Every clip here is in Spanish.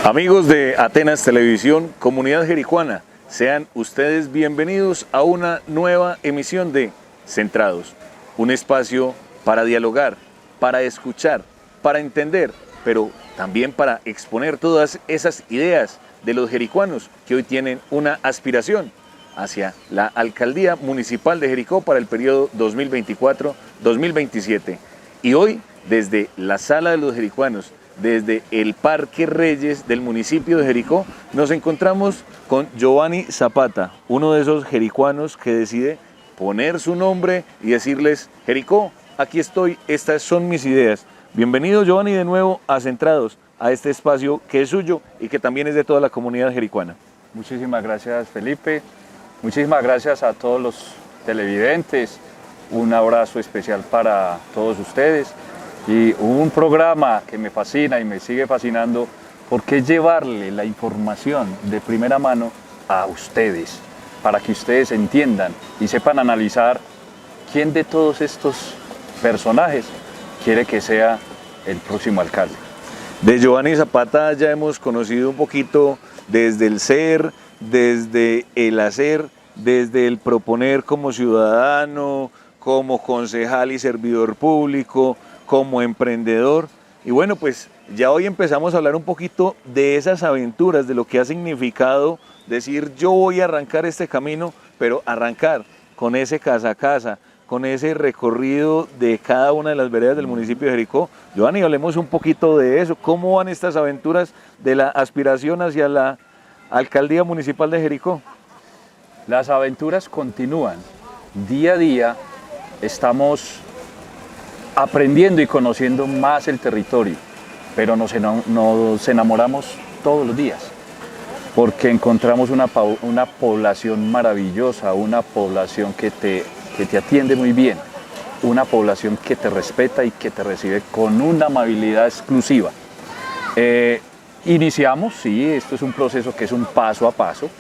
Amigos de Atenas Televisión, Comunidad Jericuana, sean ustedes bienvenidos a una nueva emisión de Centrados, un espacio para dialogar, para escuchar, para entender, pero también para exponer todas esas ideas de los jericuanos que hoy tienen una aspiración hacia la Alcaldía Municipal de Jericó para el periodo 2024-2027. Y hoy, desde la Sala de los Jericuanos, desde el Parque Reyes del municipio de Jericó, nos encontramos con Giovanni Zapata, uno de esos jericuanos que decide poner su nombre y decirles: Jericó, aquí estoy, estas son mis ideas. Bienvenido, Giovanni, de nuevo a Centrados, a este espacio que es suyo y que también es de toda la comunidad jericuana. Muchísimas gracias, Felipe. Muchísimas gracias a todos los televidentes. Un abrazo especial para todos ustedes. Y un programa que me fascina y me sigue fascinando porque es llevarle la información de primera mano a ustedes, para que ustedes entiendan y sepan analizar quién de todos estos personajes quiere que sea el próximo alcalde. De Giovanni Zapata ya hemos conocido un poquito desde el ser, desde el hacer, desde el proponer como ciudadano, como concejal y servidor público, como emprendedor. Y bueno, pues ya hoy empezamos a hablar un poquito de esas aventuras, de lo que ha significado decir: yo voy a arrancar este camino, pero arrancar con ese casa a casa, con ese recorrido de cada una de las veredas del municipio de Jericó. Giovanni, hablemos un poquito de eso. ¿Cómo van estas aventuras de la aspiración hacia la Alcaldía Municipal de Jericó? Las aventuras continúan. Día a día estamos aprendiendo y conociendo más el territorio, pero nos enamoramos todos los días, porque encontramos una población maravillosa, una población que te atiende muy bien, una población que te respeta y que te recibe con una amabilidad exclusiva. Iniciamos, sí, esto es un proceso que es un paso a paso,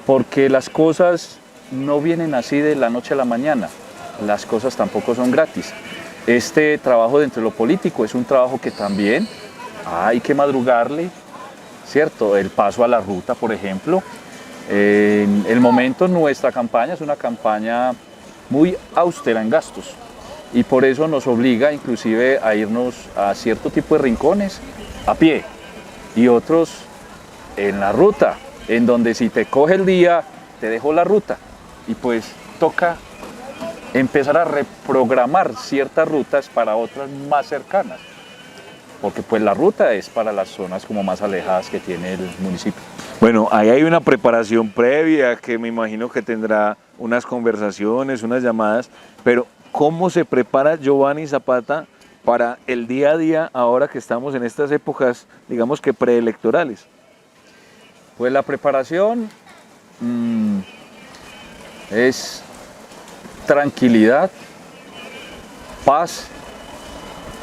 porque las cosas no vienen así de la noche a la mañana, las cosas tampoco son gratis. Este trabajo dentro de lo político es un trabajo que también hay que madrugarle, ¿cierto? El paso a la ruta, por ejemplo. En el momento nuestra campaña es una campaña muy austera en gastos y por eso nos obliga inclusive a irnos a cierto tipo de rincones a pie y otros en la ruta, en donde si te coge el día te dejó la ruta y pues toca empezar a reprogramar ciertas rutas para otras más cercanas, porque pues la ruta es para las zonas como más alejadas que tiene el municipio. Bueno, ahí hay una preparación previa que me imagino que tendrá unas conversaciones, unas llamadas, pero ¿cómo se prepara Giovanni Zapata para el día a día ahora que estamos en estas épocas, digamos que preelectorales? Pues la preparación es tranquilidad, paz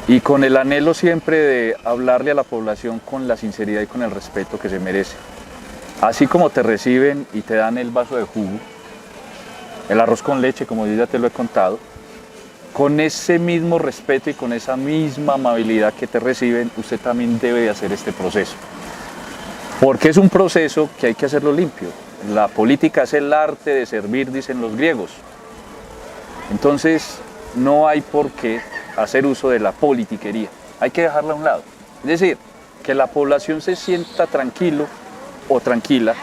y con el anhelo siempre de hablarle a la población con la sinceridad y con el respeto que se merece. Así como te reciben y te dan el vaso de jugo, el arroz con leche, como yo ya te lo he contado, con ese mismo respeto y con esa misma amabilidad que te reciben, usted también debe de hacer este proceso. Porque es un proceso que hay que hacerlo limpio. La política es el arte de servir, dicen los griegos. Entonces, no hay por qué hacer uso de la politiquería, hay que dejarla a un lado. Es decir, que la población se sienta tranquilo o tranquila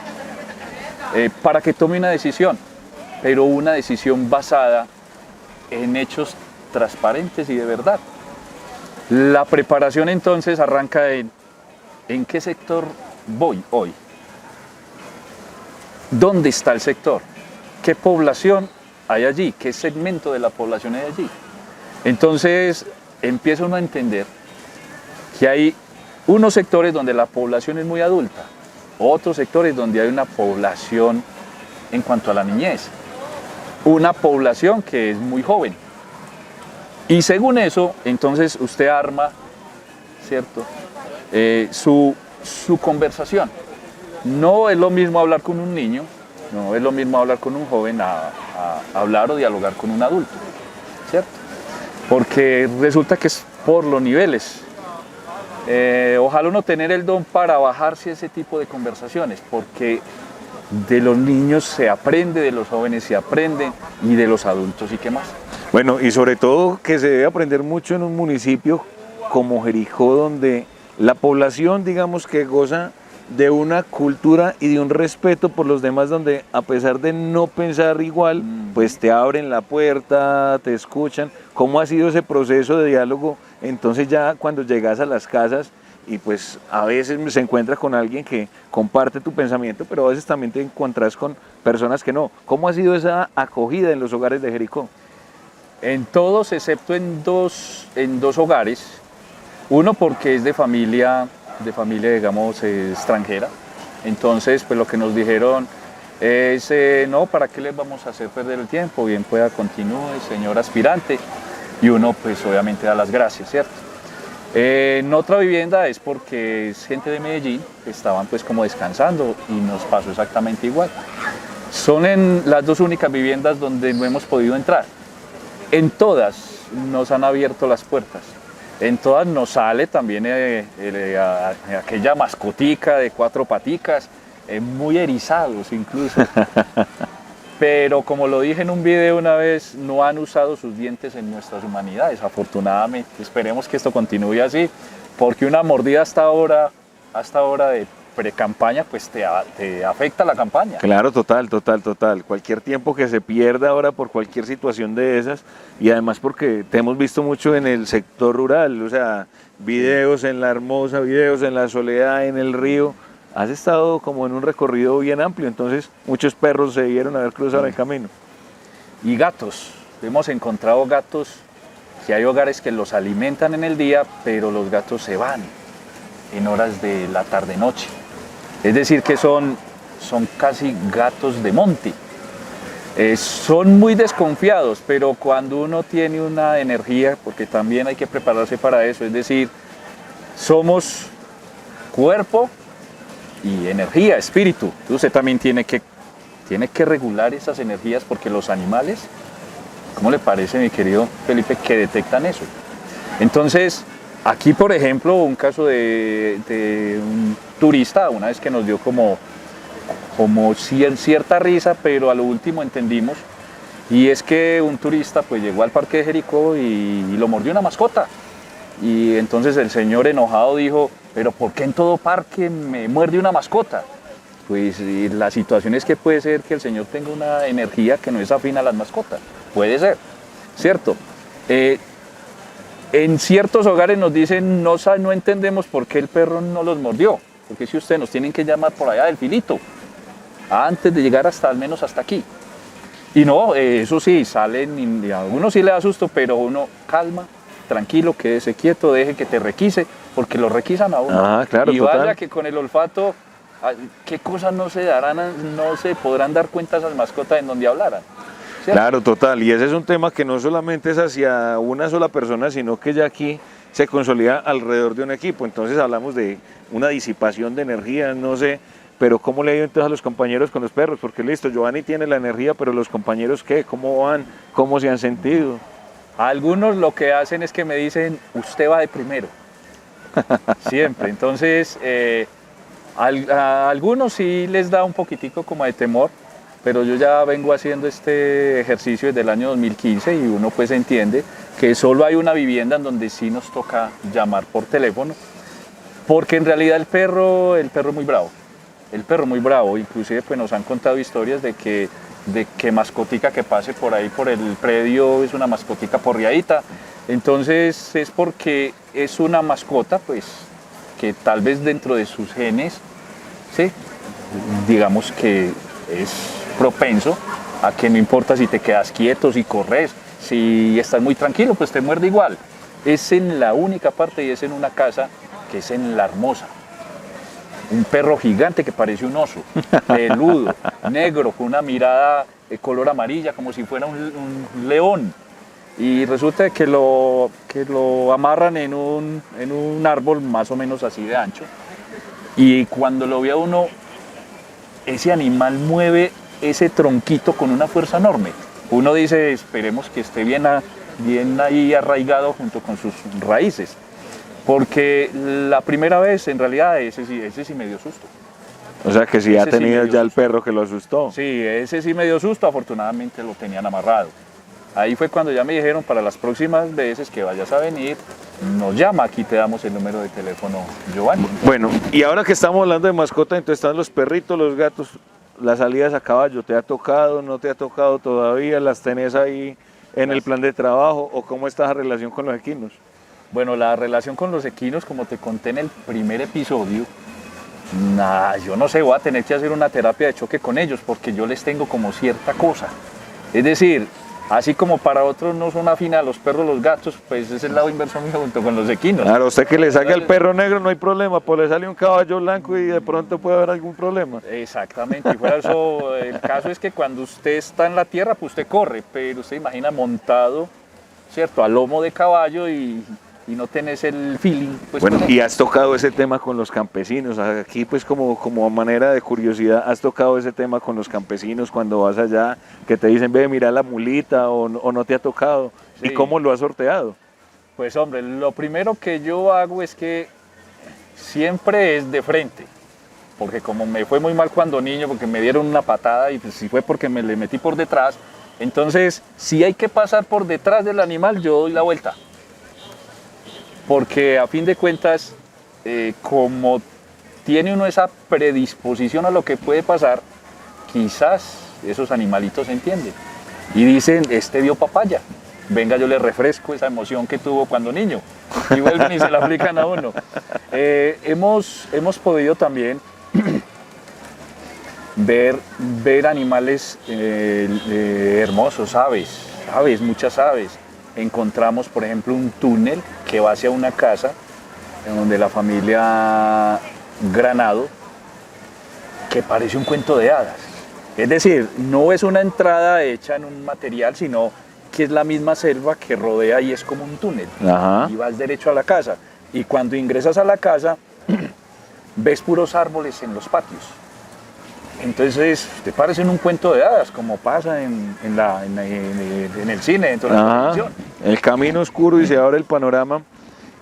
para que tome una decisión, pero una decisión basada en hechos transparentes y de verdad. La preparación entonces arranca en qué sector voy hoy, dónde está el sector, qué población hay allí, qué segmento de la población hay allí. Entonces empieza uno a entender que hay unos sectores donde la población es muy adulta, otros sectores donde hay una población en cuanto a la niñez, una población que es muy joven. Y según eso, entonces usted arma, ¿cierto?, su conversación. No es lo mismo hablar con un niño, no es lo mismo hablar con un joven a hablar o dialogar con un adulto, ¿cierto? Porque resulta que es por los niveles Ojalá uno tener el don para bajarse ese tipo de conversaciones, porque de los niños se aprende, de los jóvenes se aprende y de los adultos y qué más. Bueno, y sobre todo que se debe aprender mucho en un municipio como Jericó, donde la población, digamos, que goza de una cultura y de un respeto por los demás, donde a pesar de no pensar igual, pues te abren la puerta, te escuchan. ¿Cómo ha sido ese proceso de diálogo? Entonces ya cuando llegas a las casas y pues a veces se encuentra con alguien que comparte tu pensamiento, pero a veces también te encuentras con personas que no. ¿Cómo ha sido esa acogida en los hogares de Jericó? En todos, excepto en dos hogares. Uno porque es de familia digamos, extranjera. Entonces, pues lo que nos dijeron es, no, ¿para qué les vamos a hacer perder el tiempo? Bien pueda, continúe, señor aspirante. Y uno, pues obviamente da las gracias, ¿cierto? En otra vivienda es porque es gente de Medellín, que estaban pues como descansando y nos pasó exactamente igual. Son en las dos únicas viviendas donde no hemos podido entrar. En todas nos han abierto las puertas. En todas nos sale también aquella mascotica de 4 paticas, muy erizados incluso. Pero como lo dije en un video una vez, no han usado sus dientes en nuestras humanidades, afortunadamente. Esperemos que esto continúe así, porque una mordida hasta ahora de pre-campaña, pues te afecta la campaña. Claro, total. Cualquier tiempo que se pierda ahora por cualquier situación de esas, y además porque te hemos visto mucho en el sector rural, o sea, videos en La Hermosa, videos en La Soledad, en el río. Has estado como en un recorrido bien amplio, entonces muchos perros se debieron haber cruzado el camino. Y gatos, hemos encontrado gatos que hay hogares que los alimentan en el día, pero los gatos se van en horas de la tarde-noche. Es decir, que son casi gatos de monte. Son muy desconfiados, pero cuando uno tiene una energía, porque también hay que prepararse para eso, es decir, somos cuerpo y energía, espíritu. Entonces usted también tiene que regular esas energías, porque los animales, ¿cómo le parece, mi querido Felipe, que detectan eso? Entonces, aquí, por ejemplo, un caso de un turista, una vez que nos dio como cierta risa, pero a lo último entendimos, y es que un turista pues llegó al parque de Jericó y lo mordió una mascota. Y entonces el señor enojado dijo, pero ¿por qué en todo parque me muerde una mascota? Pues la situación es que puede ser que el señor tenga una energía que no es afín a las mascotas. Puede ser, ¿cierto? En ciertos hogares nos dicen, no entendemos por qué el perro no los mordió. Porque si ustedes nos tienen que llamar por allá del filito, antes de llegar al menos hasta aquí. Y no, eso sí, salen, y a uno sí le da susto, pero uno calma, tranquilo, quédese quieto, deje que te requise, porque lo requisan a uno. Ah, claro, y total. vaya que con el olfato, ¿qué cosas no se podrán dar cuenta esas mascotas en donde hablaran? ¿Cierto? Claro, total. Y ese es un tema que no solamente es hacia una sola persona, sino que ya aquí se consolida alrededor de un equipo. Entonces hablamos de una disipación de energía, no sé, pero ¿cómo le ha ido entonces a los compañeros con los perros? Porque listo, Giovanni tiene la energía, pero los compañeros, ¿qué? ¿Cómo van? ¿Cómo se han sentido? Algunos lo que hacen es que me dicen, usted va de primero, siempre. Entonces, a algunos sí les da un poquitico como de temor, pero yo ya vengo haciendo este ejercicio desde el año 2015 y uno pues entiende que solo hay una vivienda en donde sí nos toca llamar por teléfono, porque en realidad el perro es muy bravo. El perro muy bravo, inclusive pues nos han contado historias de que mascotica que pase por ahí por el predio es una mascotica porriadita. Entonces es porque es una mascota pues que tal vez dentro de sus genes, ¿sí? Digamos que es propenso a que no importa si te quedas quieto, si corres, si estás muy tranquilo, pues te muerde igual. Es en la única parte y es en una casa que es en La Hermosa. Un perro gigante que parece un oso, peludo, negro, con una mirada de color amarilla, como si fuera un león. Y resulta que lo amarran en un árbol más o menos así de ancho. Y cuando lo ve a uno, ese animal mueve ese tronquito con una fuerza enorme. Uno dice, esperemos que esté bien ahí arraigado junto con sus raíces. Porque la primera vez, en realidad, ese sí me dio susto. O sea que si ha Ese sí tenido me dio ya el susto. perro que lo asustó. Sí, ese sí me dio susto, afortunadamente lo tenían amarrado. Ahí fue cuando ya me dijeron, para las próximas veces que vayas a venir, nos llama, aquí te damos el número de teléfono, Giovanni. Bueno, y ahora que estamos hablando de mascota, entonces están los perritos, los gatos, las salidas a caballo, ¿te ha tocado, no te ha tocado todavía? ¿Las tenés ahí en el plan de trabajo o cómo está la relación con los equinos? Bueno, la relación con los equinos, como te conté en el primer episodio, yo no sé, voy a tener que hacer una terapia de choque con ellos porque yo les tengo como cierta cosa. Es decir, así como para otros no son afines a los perros, los gatos, pues es el lado inverso mío junto con los equinos. Claro, usted que le salga el perro negro no hay problema, pues le sale un caballo blanco y de pronto puede haber algún problema. Exactamente, y fuera eso, el caso es que cuando usted está en la tierra, pues usted corre, pero usted imagina montado, ¿cierto?, a lomo de caballo y no tenés el feeling. Pues, Bueno, y has tocado ese tema con los campesinos, aquí pues como manera de curiosidad, has tocado ese tema con los campesinos cuando vas allá, que te dicen, ve, mira la mulita o no te ha tocado, Sí. ¿Y cómo lo has sorteado? Pues hombre, lo primero que yo hago es que siempre es de frente, porque como me fue muy mal cuando niño, porque me dieron una patada y pues si fue porque me le metí por detrás, entonces si hay que pasar por detrás del animal, yo doy la vuelta. Porque a fin de cuentas, como tiene uno esa predisposición a lo que puede pasar, quizás esos animalitos entienden. Y dicen, este dio papaya, venga yo le refresco esa emoción que tuvo cuando niño. Y vuelven y se la aplican a uno. Hemos podido también ver animales hermosos, aves, muchas aves. Encontramos, por ejemplo, un túnel que va hacia una casa en donde la familia Granado, que parece un cuento de hadas. Es decir, no es una entrada hecha en un material, sino que es la misma selva que rodea y es como un túnel. Ajá. Y vas derecho a la casa. Y cuando ingresas a la casa, ves puros árboles en los patios. Entonces, te parece un cuento de hadas, como pasa en el cine, dentro de la televisión. El camino oscuro y se abre el panorama.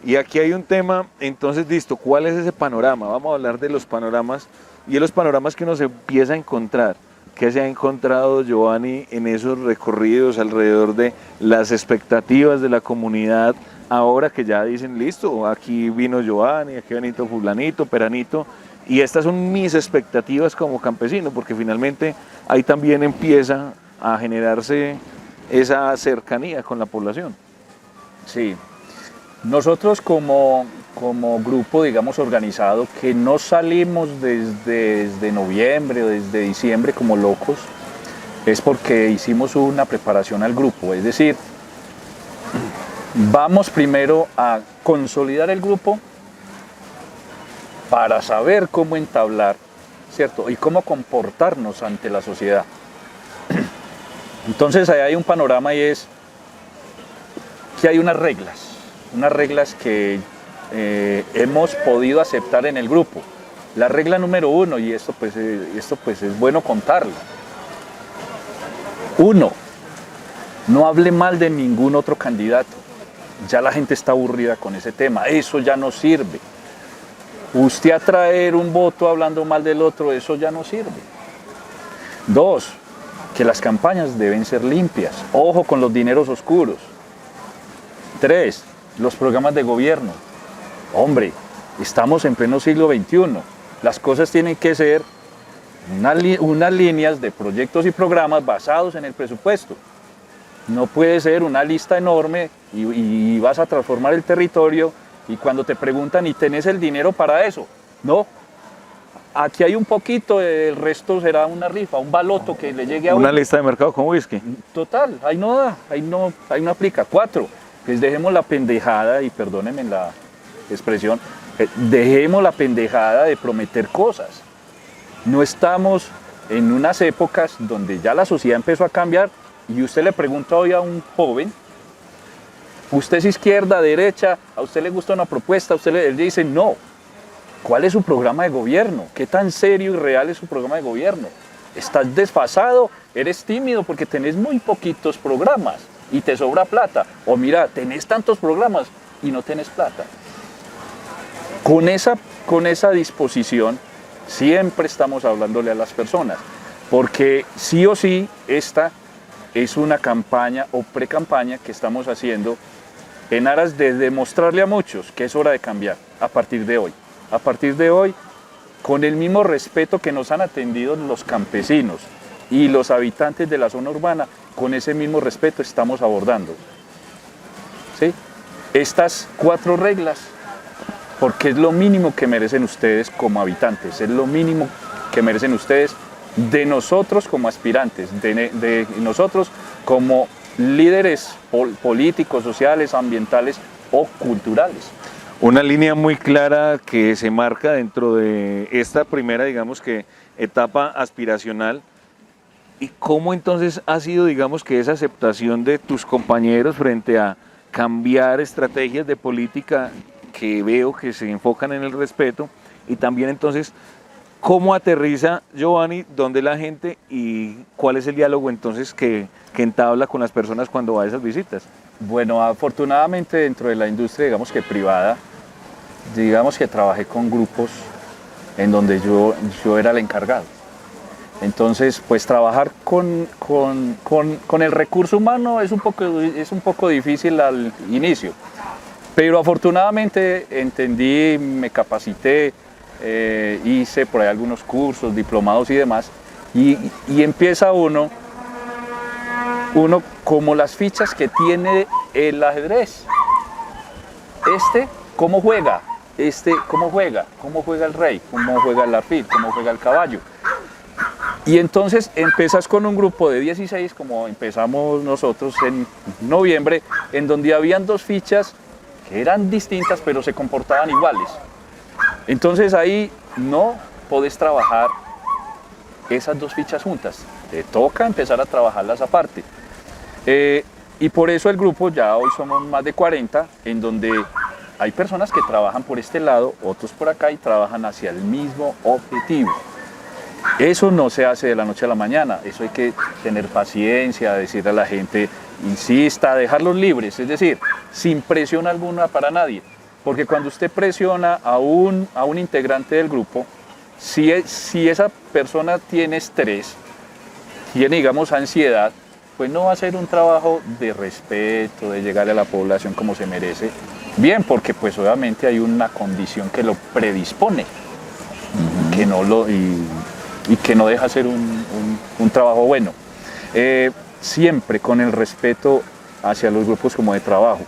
Y aquí hay un tema, entonces, listo, ¿cuál es ese panorama? Vamos a hablar de los panoramas y de los panoramas que uno se empieza a encontrar. ¿Qué se ha encontrado, Giovanni, en esos recorridos alrededor de las expectativas de la comunidad? Ahora que ya dicen, listo, aquí vino Giovanni, aquí vino fulanito, peranito. Y estas son mis expectativas como campesino, porque finalmente ahí también empieza a generarse esa cercanía con la población. Sí, nosotros como grupo, digamos, organizado, que no salimos desde noviembre o desde diciembre como locos, es porque hicimos una preparación al grupo, es decir, vamos primero a consolidar el grupo para saber cómo entablar, ¿cierto? Y cómo comportarnos ante la sociedad. Entonces ahí hay un panorama y es que hay unas reglas que hemos podido aceptar en el grupo. La regla número 1, y esto pues es bueno contarla. 1, no hable mal de ningún otro candidato. Ya la gente está aburrida con ese tema, eso ya no sirve. Usted atraer un voto hablando mal del otro, eso ya no sirve. 2, que las campañas deben ser limpias. Ojo con los dineros oscuros. 3, los programas de gobierno. Hombre, estamos en pleno siglo XXI. Las cosas tienen que ser unas líneas de proyectos y programas basados en el presupuesto. No puede ser una lista enorme y vas a transformar el territorio. Y cuando te preguntan, ¿y tenés el dinero para eso? No. Aquí hay un poquito, el resto será una rifa, un baloto que le llegue a Una uno. lista de mercado con whisky. Total, ahí no da, ahí no aplica. 4, pues dejemos la pendejada, y perdónenme la expresión, dejemos la pendejada de prometer cosas. No estamos en unas épocas donde ya la sociedad empezó a cambiar y usted le pregunta hoy a un joven, ¿usted es izquierda, derecha? ¿A usted le gusta una propuesta? Él le dice no. ¿Cuál es su programa de gobierno? ¿Qué tan serio y real es su programa de gobierno? ¿Estás desfasado? ¿Eres tímido porque tenés muy poquitos programas y te sobra plata? O mira, tenés tantos programas y no tenés plata. con esa disposición siempre estamos hablándole a las personas, porque sí o sí esta es una campaña o pre-campaña que estamos haciendo en aras de demostrarle a muchos que es hora de cambiar a partir de hoy. A partir de hoy, con el mismo respeto que nos han atendido los campesinos y los habitantes de la zona urbana, con ese mismo respeto estamos abordando, ¿sí?, estas 4 reglas, porque es lo mínimo que merecen ustedes como habitantes, es lo mínimo que merecen ustedes de nosotros como aspirantes, de nosotros como líderes políticos, sociales, ambientales o culturales. Una línea muy clara que se marca dentro de esta primera, digamos que, etapa aspiracional. ¿Y cómo entonces ha sido, digamos que, esa aceptación de tus compañeros frente a cambiar estrategias de política que veo que se enfocan en el respeto? Y también entonces, ¿cómo aterriza, Giovanni, dónde la gente y cuál es el diálogo entonces que entabla con las personas cuando va a esas visitas? Bueno, afortunadamente dentro de la industria, digamos que privada, digamos que trabajé con grupos en donde yo era el encargado. Entonces, pues trabajar con el recurso humano es un poco difícil al inicio, pero afortunadamente entendí, me capacité, hice por ahí algunos cursos, diplomados y demás, y empieza uno como las fichas que tiene el ajedrez. ¿Cómo juega? ¿Cómo juega? ¿Cómo juega el rey? ¿Cómo juega el alfil? ¿Cómo juega el caballo? Y entonces empiezas con un grupo de 16, como empezamos nosotros en noviembre, en donde habían 2 fichas que eran distintas, pero se comportaban iguales. Entonces ahí no podés trabajar esas 2 fichas juntas, te toca empezar a trabajarlas aparte. Y por eso el grupo, ya hoy somos más de 40, en donde hay personas que trabajan por este lado, otros por acá y trabajan hacia el mismo objetivo. Eso no se hace de la noche a la mañana, eso hay que tener paciencia, decirle a la gente, insista, dejarlos libres, es decir, sin presión alguna para nadie. Porque cuando usted presiona a un integrante del grupo, si esa persona tiene estrés, tiene, digamos, ansiedad, pues no va a ser un trabajo de respeto, de llegarle a la población como se merece. Bien, porque pues obviamente hay una condición que lo predispone, y que no deja ser un trabajo bueno. Siempre con el respeto hacia los grupos como de trabajo.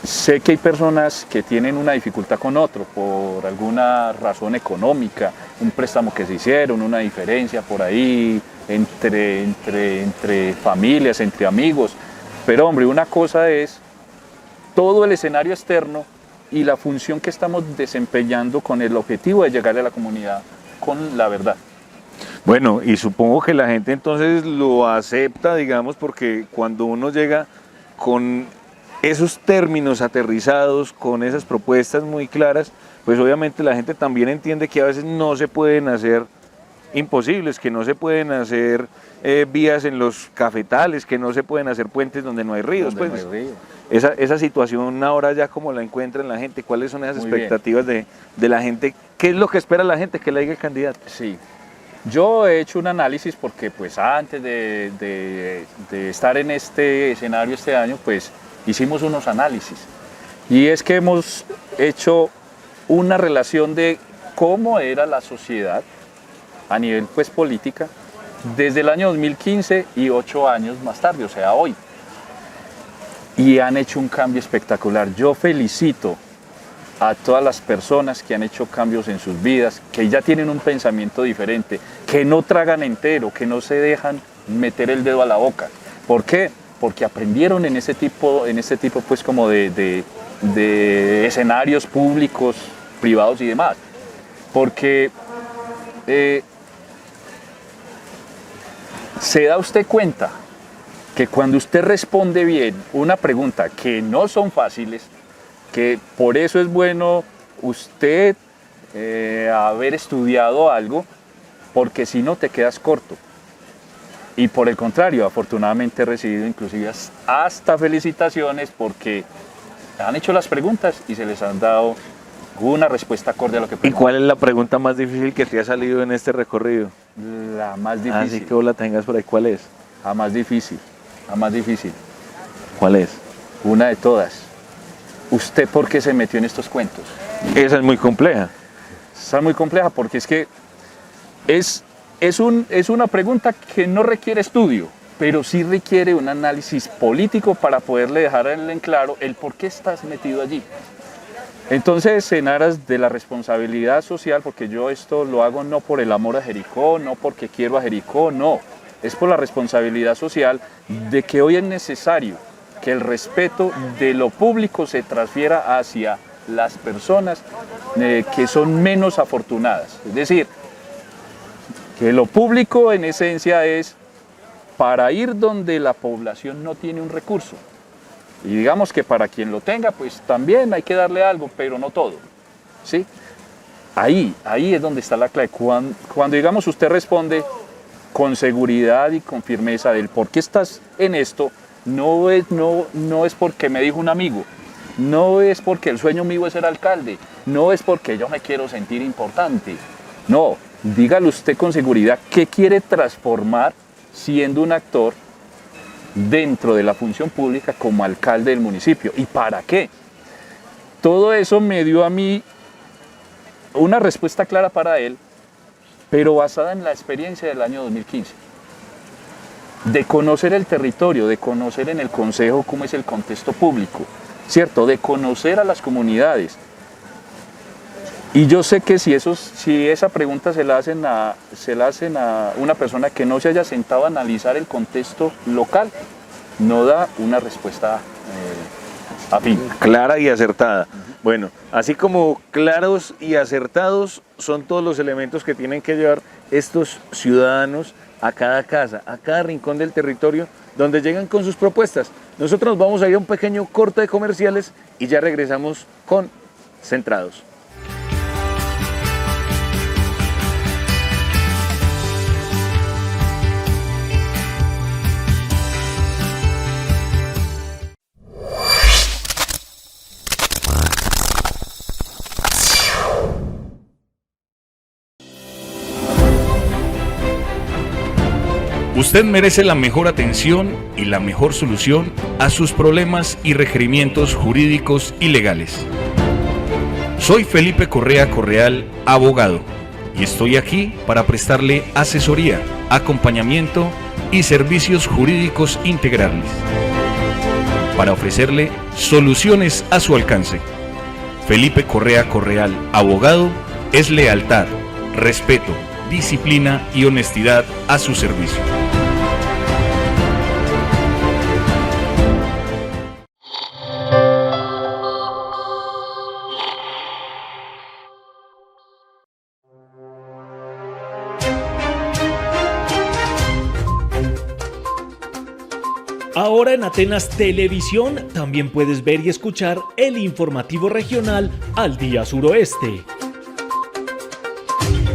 Sé que hay personas que tienen una dificultad con otro por alguna razón económica, un préstamo que se hicieron, una diferencia por ahí entre familias, entre amigos. Pero hombre, una cosa es todo el escenario externo y la función que estamos desempeñando con el objetivo de llegarle a la comunidad con la verdad. Bueno, y supongo que la gente entonces lo acepta, digamos, porque cuando uno llega con esos términos aterrizados, con esas propuestas muy claras, pues obviamente la gente también entiende que a veces no se pueden hacer imposibles, que no se pueden hacer vías en los cafetales, que no se pueden hacer puentes donde no hay ríos. Pues, no hay río. Esa situación ahora ya como la encuentran la gente, ¿cuáles son esas expectativas de la gente? ¿Qué es lo que espera la gente que le diga el candidato? Sí, yo he hecho un análisis porque pues antes de estar en este escenario este año, pues hicimos unos análisis. Y es que hemos hecho una relación de cómo era la sociedad a nivel pues política desde el año 2015 y 8 años más tarde, o sea, hoy. Y han hecho un cambio espectacular. Yo felicito a todas las personas que han hecho cambios en sus vidas, que ya tienen un pensamiento diferente, que no tragan entero, que no se dejan meter el dedo a la boca. ¿Por qué? Porque aprendieron en ese tipo pues como de escenarios públicos, privados y demás. Porque se da usted cuenta que cuando usted responde bien una pregunta que no son fáciles, que por eso es bueno usted haber estudiado algo, porque si no te quedas corto. Y por el contrario, afortunadamente he recibido inclusive hasta felicitaciones porque han hecho las preguntas y se les han dado una respuesta acorde a lo que ¿Y pregunto. cuál es la pregunta más difícil que te ha salido en este recorrido? La más Así difícil. que vos la tengas por ahí, ¿cuál es? La más difícil. La más difícil. ¿Cuál es? Una de todas. ¿Usted por qué se metió en estos cuentos? Esa es muy compleja. Está muy compleja porque es que es una pregunta que no requiere estudio, pero sí requiere un análisis político para poderle dejar en claro el por qué estás metido allí. Entonces, en aras de la responsabilidad social, porque yo esto lo hago no por el amor a Jericó, no porque quiero a Jericó, no, es por la responsabilidad social de que hoy es necesario que el respeto de lo público se transfiera hacia las personas que son menos afortunadas. Es decir, que lo público en esencia es para ir donde la población no tiene un recurso. Y digamos que para quien lo tenga, pues también hay que darle algo, pero no todo. ¿Sí? Ahí es donde está la clave. Cuando digamos usted responde con seguridad y con firmeza del por qué estás en esto, no es porque me dijo un amigo, no es porque el sueño mío es ser alcalde, no es porque yo me quiero sentir importante. No, dígale usted con seguridad qué quiere transformar siendo un actor dentro de la función pública como alcalde del municipio. ¿Y para qué? Todo eso me dio a mí una respuesta clara para él, pero basada en la experiencia del año 2015. De conocer el territorio, de conocer en el consejo cómo es el contexto público, ¿cierto? De conocer a las comunidades. Y yo sé que si esa pregunta se la hacen a una persona que no se haya sentado a analizar el contexto local, no da una respuesta afín. Clara y acertada. Bueno, así como claros y acertados son todos los elementos que tienen que llevar estos ciudadanos a cada casa, a cada rincón del territorio donde llegan con sus propuestas. Nosotros vamos a ir a un pequeño corte de comerciales y ya regresamos con Centrados. Usted merece la mejor atención y la mejor solución a sus problemas y requerimientos jurídicos y legales. Soy Felipe Correa Correal, abogado, y estoy aquí para prestarle asesoría, acompañamiento y servicios jurídicos integrales, para ofrecerle soluciones a su alcance. Felipe Correa Correal, abogado, es lealtad, respeto, disciplina y honestidad a su servicio. Ahora en Atenas Televisión también puedes ver y escuchar el informativo regional Al Día Suroeste.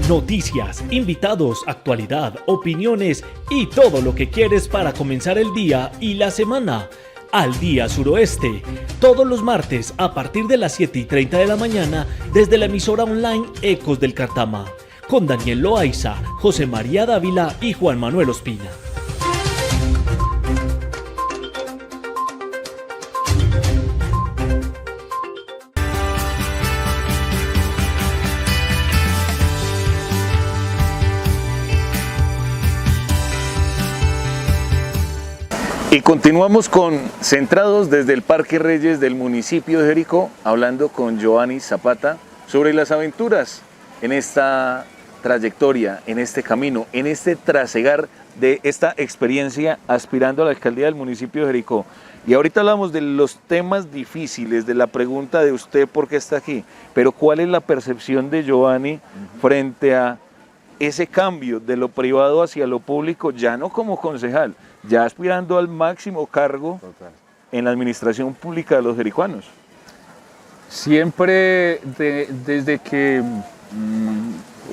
Noticias, invitados, actualidad, opiniones y todo lo que quieres para comenzar el día y la semana. Al Día Suroeste, todos los martes a partir de las 7:30 de la mañana desde la emisora online Ecos del Cartama, con Daniel Loaiza, José María Dávila y Juan Manuel Ospina. Y continuamos con Centrados desde el Parque Reyes del municipio de Jericó, hablando con Giovanni Zapata sobre las aventuras en esta trayectoria, en este camino, en este trasegar de esta experiencia aspirando a la alcaldía del municipio de Jericó. Y ahorita hablamos de los temas difíciles, de la pregunta de usted por qué está aquí, pero ¿cuál es la percepción de Giovanni frente a ese cambio de lo privado hacia lo público, ya no como concejal, ya aspirando al máximo cargo en la administración pública de los jericuanos? Siempre desde que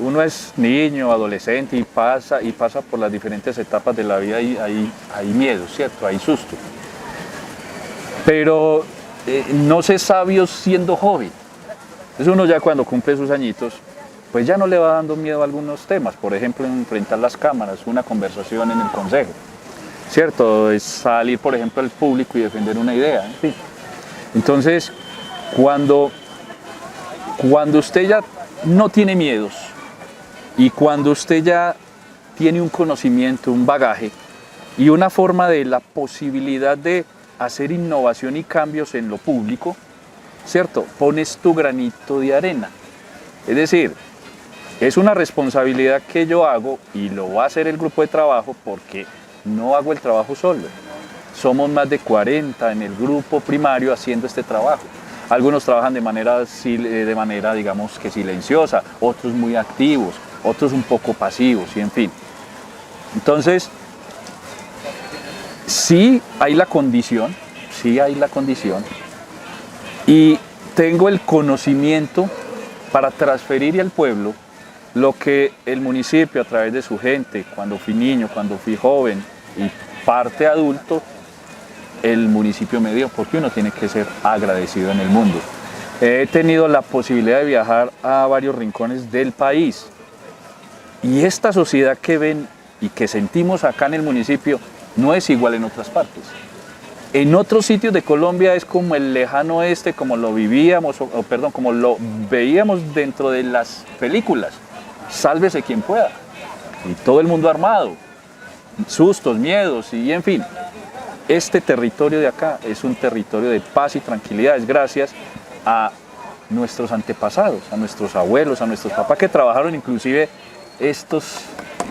uno es niño, adolescente y pasa por las diferentes etapas de la vida, hay miedo, ¿cierto? Hay susto. Pero no sé sabio siendo joven. Entonces uno ya cuando cumple sus añitos, pues ya no le va dando miedo a algunos temas, por ejemplo, enfrentar las cámaras, una conversación en el consejo, ¿cierto? Es salir, por ejemplo, al público y defender una idea, en fin. Entonces, cuando usted ya no tiene miedos y cuando usted ya tiene un conocimiento, un bagaje y una forma de la posibilidad de hacer innovación y cambios en lo público, ¿cierto? Pones tu granito de arena. Es decir, es una responsabilidad que yo hago y lo va a hacer el grupo de trabajo porque no hago el trabajo solo. Somos más de 40 en el grupo primario haciendo este trabajo. Algunos trabajan de manera, digamos, que silenciosa, otros muy activos, otros un poco pasivos y en fin. Entonces, sí hay la condición y tengo el conocimiento para transferir al pueblo lo que el municipio a través de su gente, cuando fui niño, cuando fui joven y parte adulto, el municipio me dio, porque uno tiene que ser agradecido en el mundo. He tenido la posibilidad de viajar a varios rincones del país y esta sociedad que ven y que sentimos acá en el municipio no es igual en otras partes. En otros sitios de Colombia es como el lejano oeste, como lo vivíamos, como lo veíamos dentro de las películas. Sálvese quien pueda. Y todo el mundo armado, sustos, miedos y en fin. Este territorio de acá es un territorio de paz y tranquilidad, es gracias a nuestros antepasados, a nuestros abuelos, a nuestros papás que trabajaron inclusive estos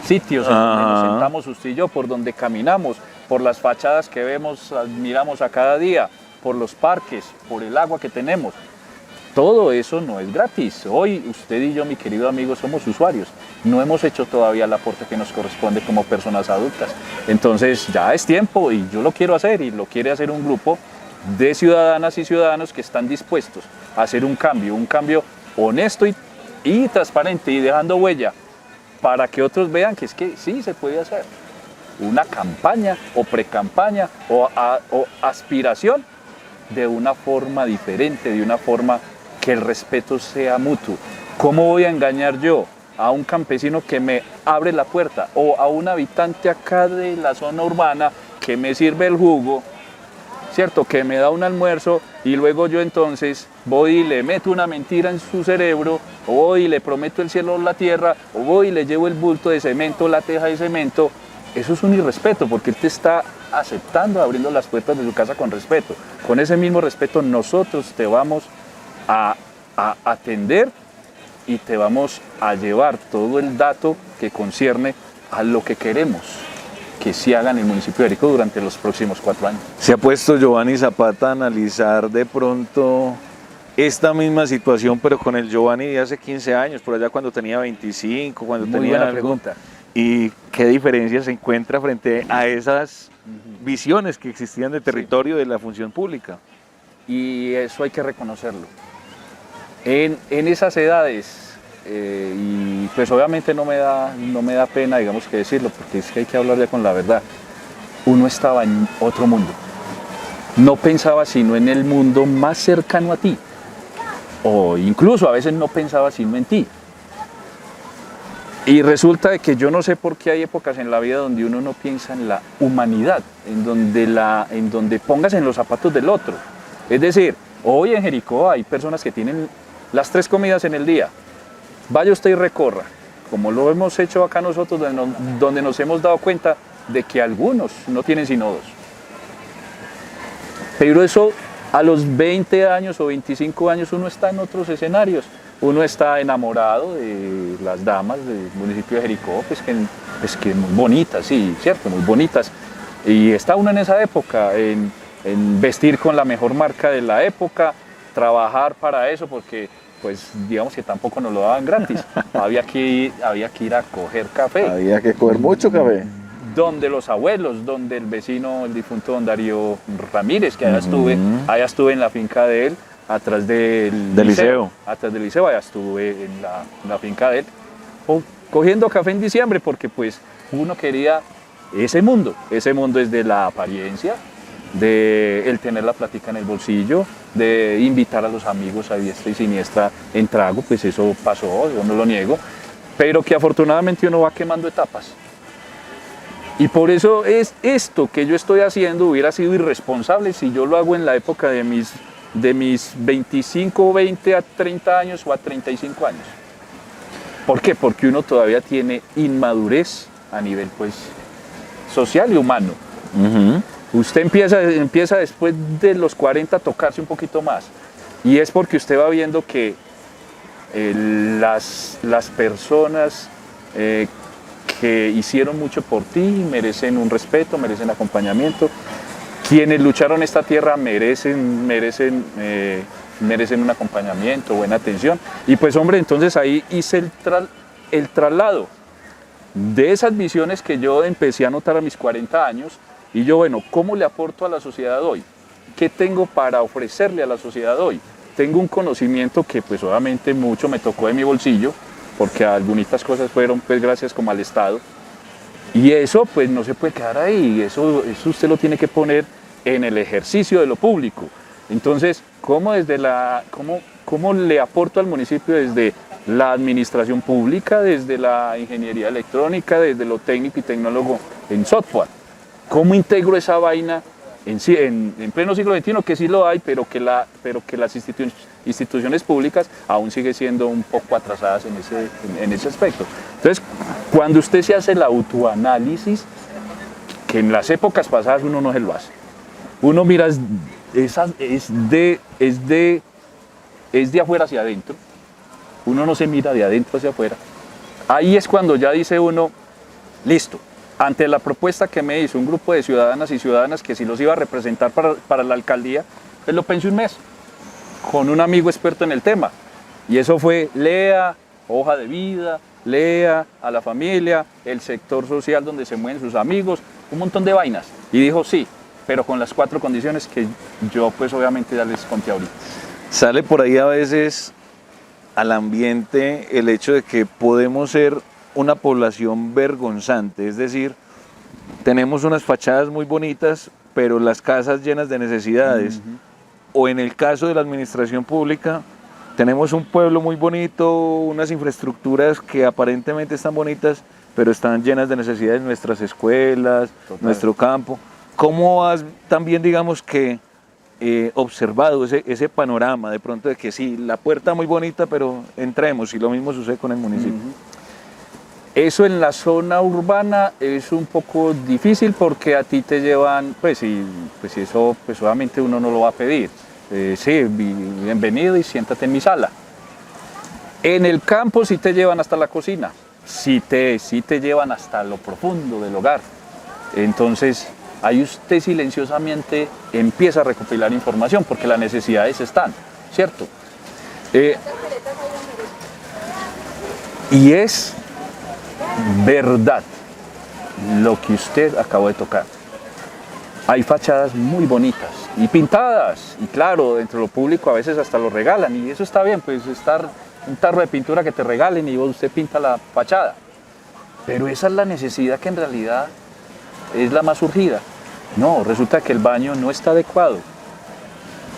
sitios en donde nos sentamos usted y yo, por donde caminamos, por las fachadas que vemos, admiramos a cada día, por los parques, por el agua que tenemos. Todo eso no es gratis. Hoy usted y yo, mi querido amigo, somos usuarios. No hemos hecho todavía el aporte que nos corresponde como personas adultas. Entonces ya es tiempo y yo lo quiero hacer y lo quiere hacer un grupo de ciudadanas y ciudadanos que están dispuestos a hacer un cambio honesto y transparente y dejando huella para que otros vean que es que sí se puede hacer. Una campaña o precampaña o aspiración de una forma diferente, de una forma que el respeto sea mutuo. ¿Cómo voy a engañar yo a un campesino que me abre la puerta o a un habitante acá de la zona urbana que me sirve el jugo, ¿cierto? Que me da un almuerzo y luego yo entonces voy y le meto una mentira en su cerebro, o voy y le prometo el cielo o la tierra, o voy y le llevo el bulto de cemento, la teja de cemento? Eso es un irrespeto porque él te está aceptando, abriendo las puertas de su casa con respeto. Con ese mismo respeto nosotros te vamos a atender y te vamos a llevar todo el dato que concierne a lo que queremos que se haga en el municipio de Jericó durante los próximos 4 años. ¿Se ha puesto Giovanni Zapata a analizar de pronto esta misma situación, pero con el Giovanni de hace 15 años, por allá cuando tenía 25, cuando Muy tenía buena algo? pregunta. ¿Y qué diferencia se encuentra frente a esas visiones que existían de territorio de la función pública? Y eso hay que reconocerlo. En esas edades, y pues obviamente no me da pena, digamos, que decirlo, porque es que hay que hablar ya con la verdad, uno estaba en otro mundo. No pensaba sino en el mundo más cercano a ti, o incluso a veces no pensaba sino en ti. Y resulta de que yo no sé por qué hay épocas en la vida donde uno no piensa en la humanidad, en donde pongas en los zapatos del otro. Es decir, hoy en Jericó hay personas que tienen las 3 comidas en el día. Vaya usted y recorra, como lo hemos hecho acá nosotros, donde nos hemos dado cuenta de que algunos no tienen sino 2. Pero eso a los 20 años o 25 años uno está en otros escenarios. Uno está enamorado de las damas del municipio de Jericó, pues que muy bonitas, sí, cierto, muy bonitas. Y está uno en esa época, en vestir con la mejor marca de la época, trabajar para eso, porque pues digamos que tampoco nos lo daban gratis. había que ir a coger café. Había que coger mucho café. Donde los abuelos, donde el vecino, el difunto don Darío Ramírez, que allá estuve en la finca de él, atrás del liceo. Atrás del liceo, allá estuve en la finca de él, cogiendo café en diciembre, porque pues uno quería ese mundo es de la apariencia, de el tener la plática en el bolsillo, de invitar a los amigos a diestra y siniestra en trago, pues eso pasó, yo no lo niego, pero que afortunadamente uno va quemando etapas. Y por eso es esto que yo estoy haciendo hubiera sido irresponsable si yo lo hago en la época de mis 25, 20 a 30 años o a 35 años. ¿Por qué? Porque uno todavía tiene inmadurez a nivel pues social y humano. Usted empieza después de los 40 a tocarse un poquito más. Y es porque usted va viendo que las personas que hicieron mucho por ti merecen un respeto, merecen acompañamiento. Quienes lucharon esta tierra merecen un acompañamiento, buena atención. Y pues hombre, entonces ahí hice el traslado de esas visiones que yo empecé a notar a mis 40 años. Y yo, bueno, ¿cómo le aporto a la sociedad hoy? ¿Qué tengo para ofrecerle a la sociedad hoy? Tengo un conocimiento que pues obviamente mucho me tocó de mi bolsillo, porque algunas cosas fueron pues gracias como al Estado. Y eso pues no se puede quedar ahí, eso usted lo tiene que poner en el ejercicio de lo público. Entonces, ¿cómo le aporto al municipio desde la administración pública, desde la ingeniería electrónica, desde lo técnico y tecnólogo en software? ¿Cómo integro esa vaina en pleno siglo XXI, que sí lo hay, pero que las instituciones públicas aún siguen siendo un poco atrasadas en ese aspecto? Entonces, cuando usted se hace el autoanálisis, que en las épocas pasadas uno no se lo hace, uno mira es de afuera hacia adentro, uno no se mira de adentro hacia afuera. Ahí es cuando ya dice uno, listo, ante la propuesta que me hizo un grupo de ciudadanas y ciudadanas que si los iba a representar para la alcaldía, pues lo pensé un mes con un amigo experto en el tema. Y eso fue, lea hoja de vida, lea a la familia, el sector social donde se mueven sus amigos, un montón de vainas. Y dijo sí, pero con las 4 condiciones que yo pues obviamente ya les conté ahorita. Sale por ahí a veces al ambiente el hecho de que podemos ser una población vergonzante, es decir, tenemos unas fachadas muy bonitas, pero las casas llenas de necesidades. O en el caso de la administración pública, tenemos un pueblo muy bonito, unas infraestructuras que aparentemente están bonitas, pero están llenas de necesidades, nuestras escuelas, nuestro campo. ¿Cómo has también, digamos que, observado ese panorama de pronto de que sí, la puerta muy bonita, pero entremos, y lo mismo sucede con el municipio? Eso en la zona urbana es un poco difícil porque a ti te llevan, pues eso pues obviamente uno no lo va a pedir. Sí, bienvenido y siéntate en mi sala. En el campo sí te llevan hasta la cocina, sí te llevan hasta lo profundo del hogar. Entonces ahí usted silenciosamente empieza a recopilar información porque las necesidades están, ¿cierto? Y es verdad lo que usted acabó de tocar. Hay fachadas muy bonitas y pintadas, y claro, dentro de lo público a veces hasta lo regalan, y eso está bien, pues estar un tarro de pintura que te regalen y usted pinta la fachada. Pero esa es la necesidad que en realidad es la más urgida. No, resulta que el baño no está adecuado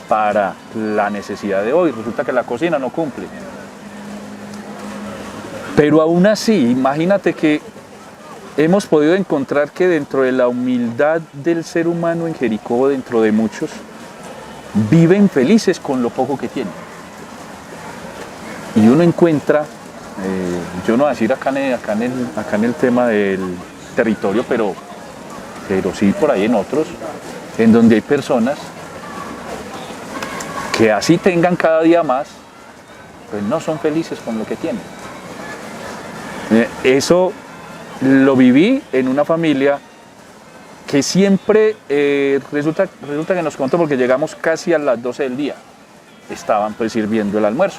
para la necesidad de hoy, resulta que la cocina no cumple. Pero aún así, imagínate que hemos podido encontrar que dentro de la humildad del ser humano en Jericó, dentro de muchos, viven felices con lo poco que tienen. Y uno encuentra, yo no voy a decir acá en el tema del territorio, pero sí por ahí en otros, en donde hay personas que así tengan cada día más, pues no son felices con lo que tienen. Eso lo viví en una familia que siempre, resulta que nos contó porque llegamos casi a las 12 del día, estaban pues sirviendo el almuerzo.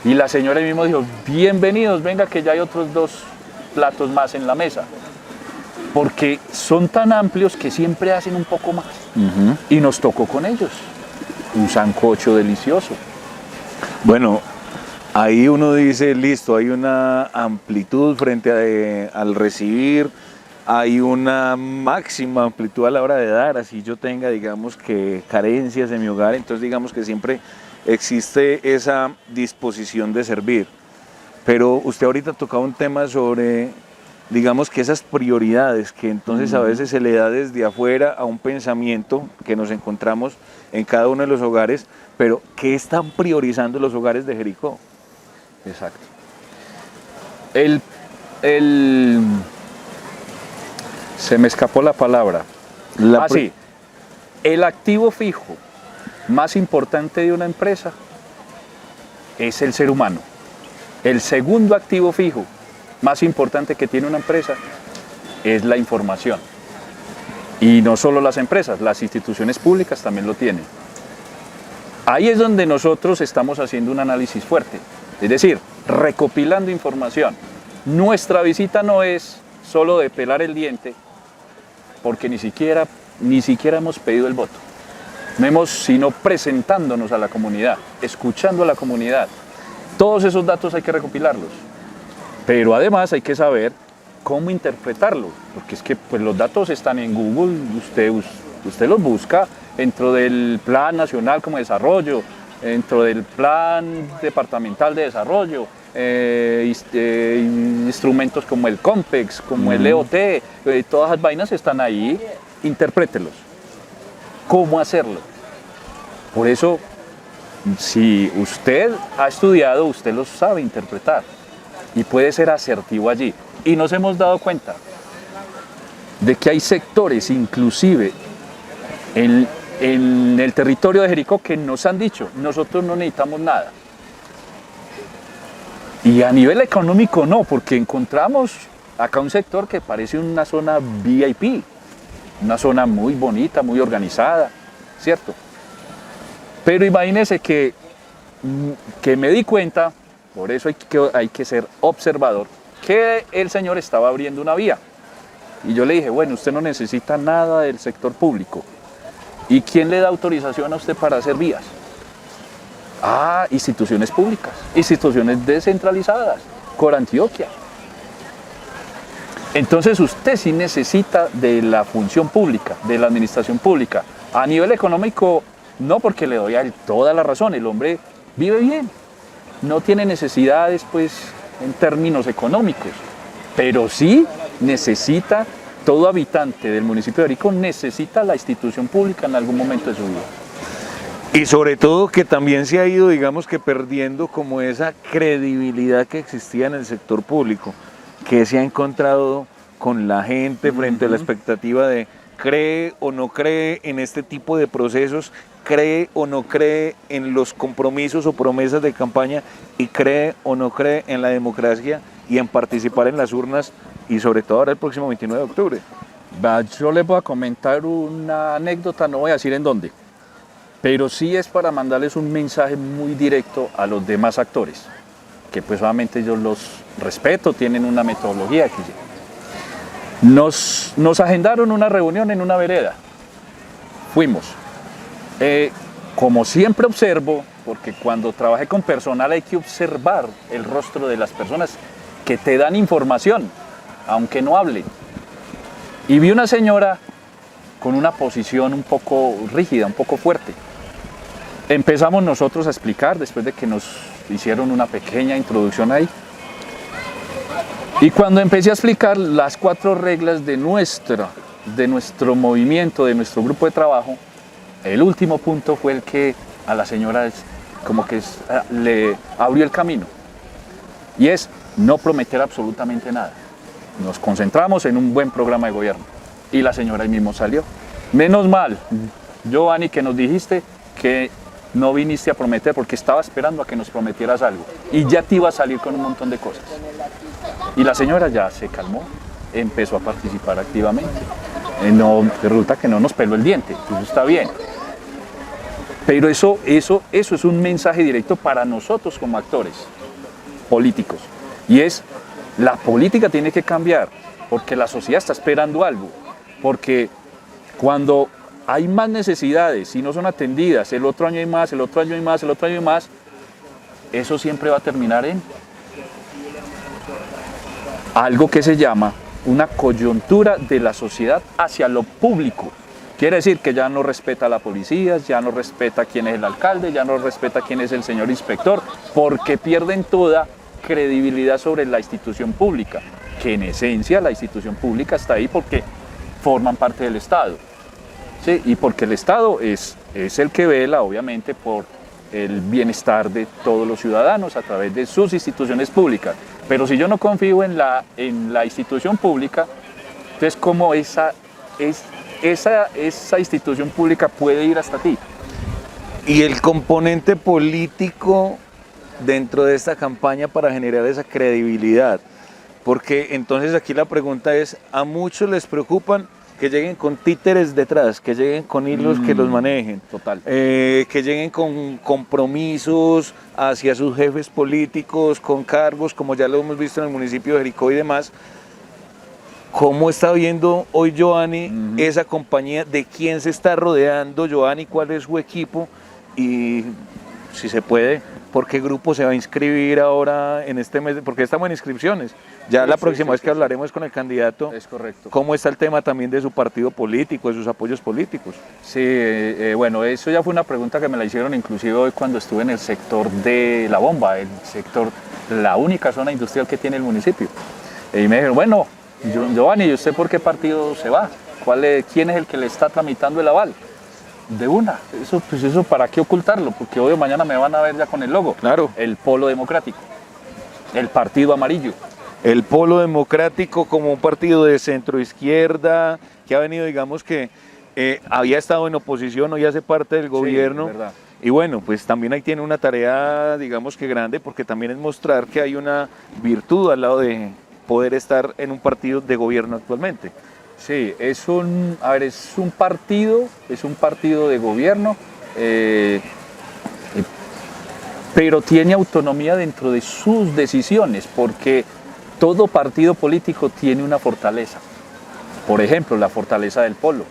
Y la señora mismo dijo, bienvenidos, venga que ya hay otros 2 platos más en la mesa. Porque son tan amplios que siempre hacen un poco más. Y nos tocó con ellos, un sancocho delicioso. Bueno, ahí uno dice, listo, hay una amplitud frente al recibir, hay una máxima amplitud a la hora de dar, así yo tenga, digamos, que carencias en mi hogar, entonces digamos que siempre existe esa disposición de servir. Pero usted ahorita tocaba un tema sobre, digamos, que esas prioridades que entonces a veces se le da desde afuera a un pensamiento que nos encontramos en cada uno de los hogares, pero ¿qué están priorizando los hogares de Jericó? Exacto. Se me escapó la palabra. Sí. El activo fijo más importante de una empresa es el ser humano. El segundo activo fijo más importante que tiene una empresa es la información. Y no solo las empresas, las instituciones públicas también lo tienen. Ahí es donde nosotros estamos haciendo un análisis fuerte, es decir, recopilando información. Nuestra visita no es solo de pelar el diente, porque ni siquiera hemos pedido el voto. No sino presentándonos a la comunidad, escuchando a la comunidad. Todos esos datos hay que recopilarlos, pero además hay que saber cómo interpretarlos, porque es que pues, los datos están en Google, usted los busca dentro del Plan Nacional como Desarrollo, dentro del Plan Departamental de Desarrollo, instrumentos como el COMPEX, como el EOT, todas las vainas están ahí, interprételos. ¿Cómo hacerlo? Por eso, si usted ha estudiado, usted los sabe interpretar y puede ser asertivo allí. Y nos hemos dado cuenta de que hay sectores, inclusive en el territorio de Jericó, que nos han dicho, nosotros no necesitamos nada. Y a nivel económico no, porque encontramos acá un sector que parece una zona VIP, una zona muy bonita, muy organizada, ¿cierto? Pero imagínese que me di cuenta, por eso hay que ser observador, que el señor estaba abriendo una vía. Y yo le dije, bueno, usted no necesita nada del sector público. ¿Y quién le da autorización a usted para hacer vías? Ah, instituciones públicas, instituciones descentralizadas, Corantioquia. Entonces usted sí necesita de la función pública, de la administración pública. A nivel económico, no, porque le doy a él toda la razón, el hombre vive bien, no tiene necesidades pues en términos económicos, pero sí necesita, todo habitante del municipio de Jericó necesita la institución pública en algún momento de su vida. Y sobre todo que también se ha ido, digamos que perdiendo como esa credibilidad que existía en el sector público, que se ha encontrado con la gente frente a la expectativa de cree o no cree en este tipo de procesos, cree o no cree en los compromisos o promesas de campaña y cree o no cree en la democracia y en participar en las urnas y sobre todo ahora el próximo 29 de octubre. Yo les voy a comentar una anécdota, no voy a decir en dónde, pero sí es para mandarles un mensaje muy directo a los demás actores, que pues obviamente yo los respeto, tienen una metodología que nos agendaron una reunión en una vereda, fuimos. Como siempre observo, porque cuando trabajé con personal hay que observar el rostro de las personas que te dan información, aunque no hablen. Y vi una señora con una posición un poco rígida, un poco fuerte. Empezamos nosotros a explicar, después de que nos hicieron una pequeña introducción ahí. Y cuando empecé a explicar las 4 reglas de nuestro movimiento, de nuestro grupo de trabajo, el último punto fue el que a la señora como que le abrió el camino. Y es no prometer absolutamente nada. Nos concentramos en un buen programa de gobierno. Y la señora ahí mismo salió. Menos mal, Giovanni, que nos dijiste que no viniste a prometer porque estaba esperando a que nos prometieras algo. Y ya te iba a salir con un montón de cosas. Y la señora ya se calmó, empezó a participar activamente. Resulta que no nos peló el diente, eso está bien. Pero eso es un mensaje directo para nosotros como actores políticos. Y es, la política tiene que cambiar, porque la sociedad está esperando algo. Porque cuando hay más necesidades y no son atendidas, el otro año hay más, el otro año hay más, el otro año hay más, eso siempre va a terminar en algo que se llama una coyuntura de la sociedad hacia lo público. Quiere decir que ya no respeta a la policía, ya no respeta quién es el alcalde, ya no respeta quién es el señor inspector, porque pierden toda credibilidad sobre la institución pública, que en esencia la institución pública está ahí porque forman parte del Estado, ¿sí? Y porque el Estado es el que vela, obviamente, por el bienestar de todos los ciudadanos a través de sus instituciones públicas. Pero si yo no confío en la institución pública, entonces ¿cómo esa institución pública puede ir hasta ti? Y el componente político dentro de esta campaña para generar esa credibilidad, porque entonces aquí la pregunta es, a muchos les preocupan que lleguen con títeres detrás, que lleguen con hilos que los manejen, Total. que lleguen con compromisos hacia sus jefes políticos, con cargos, como ya lo hemos visto en el municipio de Jericó y demás. ¿Cómo está viendo hoy Giovanni esa compañía? ¿De quién se está rodeando Giovanni? ¿Cuál es su equipo? Y si se puede, ¿por qué grupo se va a inscribir ahora en este mes? Porque estamos en inscripciones. Ya la próxima vez que hablaremos con el candidato, es correcto. ¿Cómo está el tema también de su partido político, de sus apoyos políticos? Sí, bueno, eso ya fue una pregunta que me la hicieron inclusive hoy cuando estuve en el sector de La Bomba, la única zona industrial que tiene el municipio. Y me dijeron, bueno, Giovanni, ¿y usted por qué partido se va? ¿Quién es el que le está tramitando el aval? De una, eso para qué ocultarlo, porque hoy o mañana me van a ver ya con el logo. Claro. El Polo Democrático, el Partido Amarillo. El Polo Democrático como un partido de centro izquierda que ha venido, digamos que había estado en oposición, hoy hace parte del gobierno. Sí, verdad. Y bueno, pues también ahí tiene una tarea, digamos que grande, porque también es mostrar que hay una virtud al lado de poder estar en un partido de gobierno actualmente. Sí, es un partido de gobierno, pero tiene autonomía dentro de sus decisiones, porque todo partido político tiene una fortaleza. Por ejemplo, la fortaleza del Polo.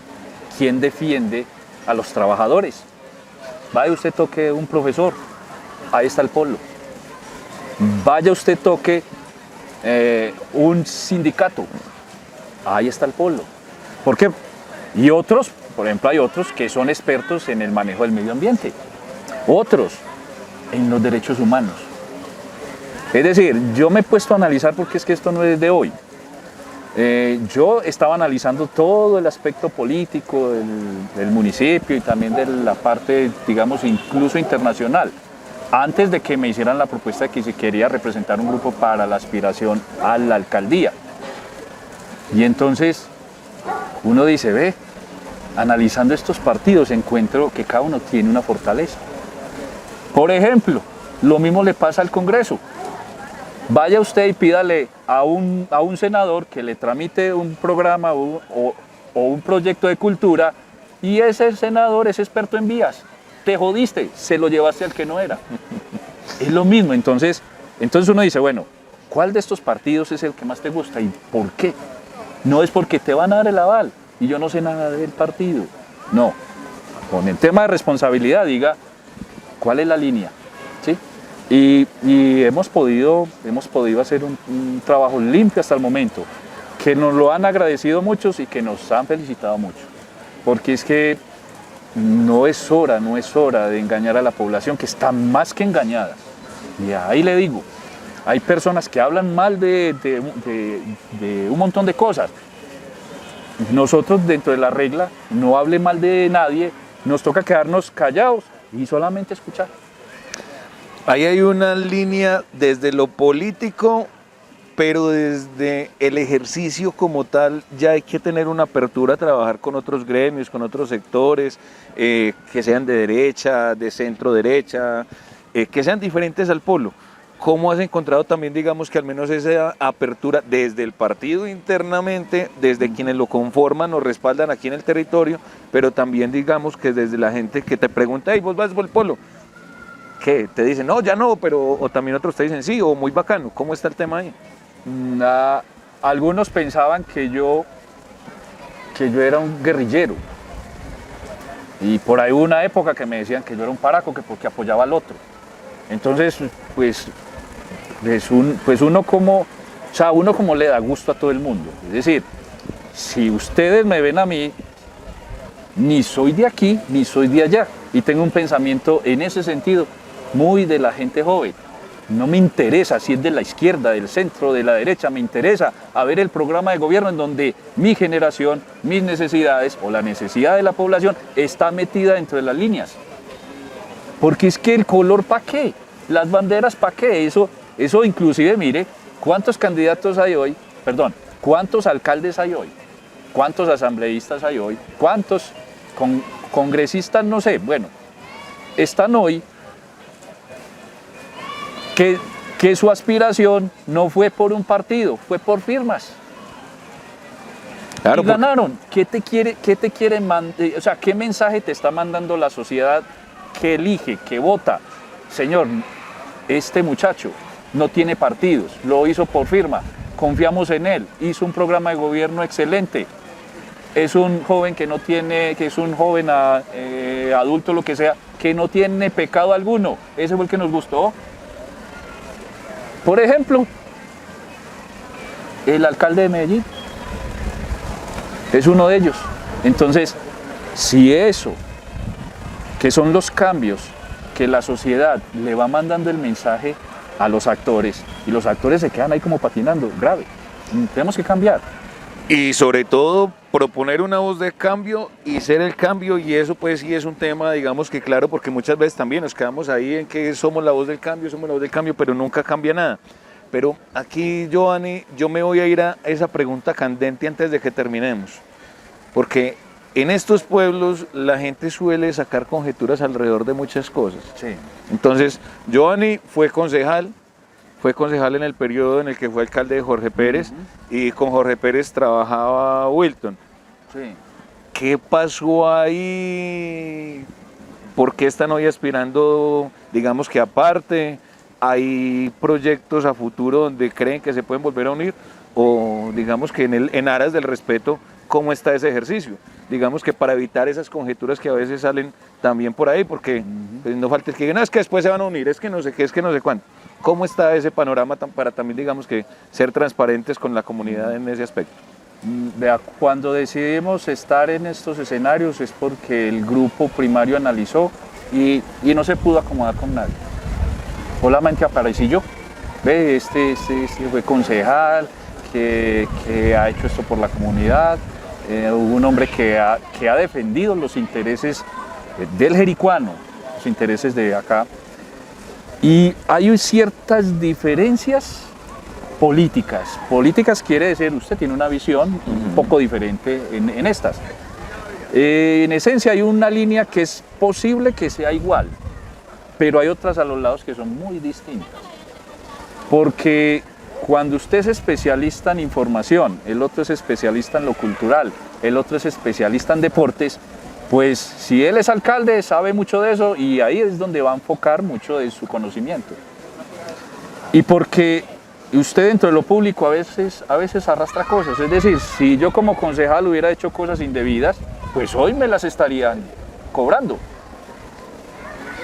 ¿Quién defiende a los trabajadores? Vaya usted toque un profesor, ahí está el Polo. Vaya usted toque un sindicato, ahí está el Polo. ¿Por qué? Y otros, por ejemplo, hay otros que son expertos en el manejo del medio ambiente, otros en los derechos humanos. Es decir, yo me he puesto a analizar, porque es que esto no es de hoy. Yo estaba analizando todo el aspecto político del municipio y también de la parte, digamos, incluso internacional, antes de que me hicieran la propuesta de que se quería representar un grupo para la aspiración a la alcaldía. Y entonces uno dice, ve, analizando estos partidos encuentro que cada uno tiene una fortaleza. Por ejemplo, lo mismo le pasa al Congreso. Vaya usted y pídale a un senador que le tramite un programa o un proyecto de cultura, y ese senador es experto en vías. Te jodiste, se lo llevaste al que no era. Es lo mismo. Entonces uno dice, bueno, ¿cuál de estos partidos es el que más te gusta y por qué? No es porque te van a dar el aval y yo no sé nada del partido. No, con el tema de responsabilidad diga cuál es la línea, ¿sí? Y hemos podido hacer un trabajo limpio hasta el momento, que nos lo han agradecido muchos y que nos han felicitado mucho, porque es que no es hora de engañar a la población, que está más que engañada. Y ahí le digo, hay personas que hablan mal de un montón de cosas. Nosotros, dentro de la regla, no hable mal de nadie, nos toca quedarnos callados y solamente escuchar. Ahí hay una línea desde lo político, pero desde el ejercicio como tal ya hay que tener una apertura a trabajar con otros gremios, con otros sectores, que sean de derecha, de centro derecha, que sean diferentes al Polo. ¿Cómo has encontrado también, digamos, que al menos esa apertura desde el partido internamente, desde quienes lo conforman o respaldan aquí en el territorio, pero también, digamos, que desde la gente que te pregunta, hey, ¿vos vas por el Polo? ¿Qué? Te dicen, no, ya no, pero o también otros te dicen, sí, o muy bacano. ¿Cómo está el tema ahí? Algunos pensaban que yo era un guerrillero. Y por ahí hubo una época que me decían que yo era un paraco, que porque apoyaba al otro. Entonces, pues uno como O sea, uno como le da gusto a todo el mundo. Es decir, si ustedes me ven a mí, ni soy de aquí, ni soy de allá. Y tengo un pensamiento en ese sentido muy de la gente joven. No me interesa si es de la izquierda, del centro, de la derecha, me interesa a ver el programa de gobierno en donde mi generación, mis necesidades o la necesidad de la población está metida dentro de las líneas. Porque es que el color ¿para qué? Las banderas ¿para qué? Eso inclusive, mire, ¿cuántos candidatos hay hoy? Perdón, ¿cuántos alcaldes hay hoy? ¿Cuántos asambleístas hay hoy? ¿Cuántos congresistas? No sé, bueno, están hoy que su aspiración no fue por un partido, fue por firmas. Claro, y ganaron. ¿Qué te quiere o sea, qué mensaje te está mandando la sociedad que elige, que vota? Señor, este muchacho no tiene partidos, lo hizo por firma, confiamos en él, hizo un programa de gobierno excelente. Es un joven que es un joven adulto, lo que sea, que no tiene pecado alguno. Ese fue el que nos gustó. Por ejemplo, el alcalde de Medellín es uno de ellos. Entonces, si eso, que son los cambios que la sociedad le va mandando el mensaje a los actores, y los actores se quedan ahí como patinando, grave. Tenemos que cambiar. Y sobre todo proponer una voz de cambio y ser el cambio, y eso pues sí es un tema, digamos que claro, porque muchas veces también nos quedamos ahí en que somos la voz del cambio, pero nunca cambia nada. Pero aquí, Giovanni, yo me voy a ir a esa pregunta candente antes de que terminemos, porque en estos pueblos la gente suele sacar conjeturas alrededor de muchas cosas. Sí. Entonces, Giovanni fue concejal en el periodo en el que fue alcalde de Jorge Pérez, y con Jorge Pérez trabajaba Wilton. Sí. ¿Qué pasó ahí? ¿Por qué están hoy aspirando, digamos que aparte? ¿Hay proyectos a futuro donde creen que se pueden volver a unir? O digamos que en aras del respeto, ¿cómo está ese ejercicio? Digamos que para evitar esas conjeturas que a veces salen también por ahí, porque pues, no falta el que diga, no, es que después se van a unir, es que no sé qué, es que no sé cuánto. ¿Cómo está ese panorama para también, digamos que, ser transparentes con la comunidad en ese aspecto? Vea, cuando decidimos estar en estos escenarios es porque el grupo primario analizó y no se pudo acomodar con nadie. Solamente aparecí yo. Ve, este fue concejal, que ha hecho esto por la comunidad, un hombre que ha defendido los intereses del jericuano, los intereses de acá. Y hay ciertas diferencias políticas. Políticas quiere decir, usted tiene una visión un poco diferente en estas. En esencia hay una línea que es posible que sea igual, pero hay otras a los lados que son muy distintas. Porque cuando usted es especialista en información, el otro es especialista en lo cultural, el otro es especialista en deportes, pues si él es alcalde sabe mucho de eso y ahí es donde va a enfocar mucho de su conocimiento. Y porque usted dentro de lo público a veces arrastra cosas, es decir, si yo como concejal hubiera hecho cosas indebidas, pues hoy me las estarían cobrando.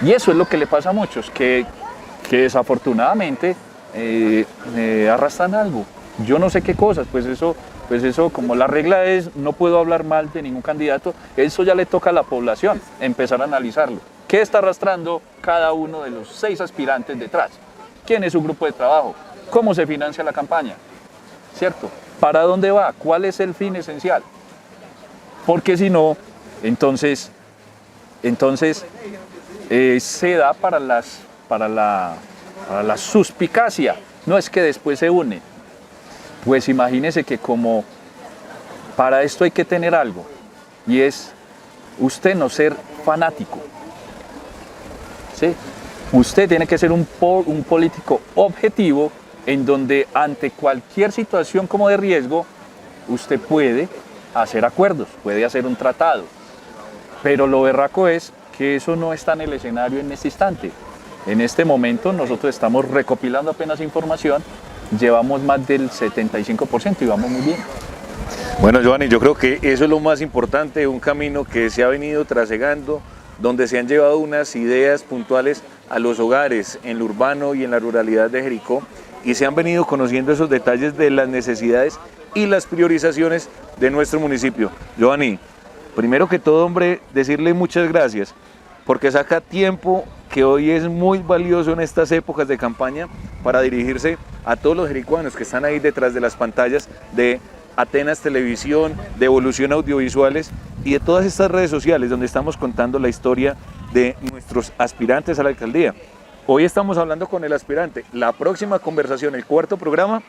Y eso es lo que le pasa a muchos, que desafortunadamente arrastran algo. Yo no sé qué cosas, pues eso como la regla es no puedo hablar mal de ningún candidato, eso ya le toca a la población empezar a analizarlo. ¿Qué está arrastrando cada uno de los 6 aspirantes detrás? ¿Quién es su grupo de trabajo? ¿Cómo se financia la campaña? ¿Cierto? ¿Para dónde va? ¿Cuál es el fin esencial? Porque si no, entonces se da para la suspicacia. No es que después se une. Pues imagínese que como para esto hay que tener algo, y es usted no ser fanático. ¿Sí? Usted tiene que ser un político objetivo en donde ante cualquier situación como de riesgo, usted puede hacer acuerdos, puede hacer un tratado. Pero lo berraco es que eso no está en el escenario en este instante. En este momento nosotros estamos recopilando apenas información, llevamos más del 75% y vamos muy bien. Bueno, Giovanni, yo creo que eso es lo más importante, un camino que se ha venido trasegando, donde se han llevado unas ideas puntuales a los hogares, en lo urbano y en la ruralidad de Jericó, y se han venido conociendo esos detalles de las necesidades y las priorizaciones de nuestro municipio. Giovanni, primero que todo, hombre, decirle muchas gracias, porque saca tiempo que hoy es muy valioso en estas épocas de campaña para dirigirse a todos los jericuanos que están ahí detrás de las pantallas de Atenas Televisión, de Evolución Audiovisuales y de todas estas redes sociales donde estamos contando la historia de nuestros aspirantes a la alcaldía. Hoy estamos hablando con el aspirante. La próxima conversación, el cuarto programa,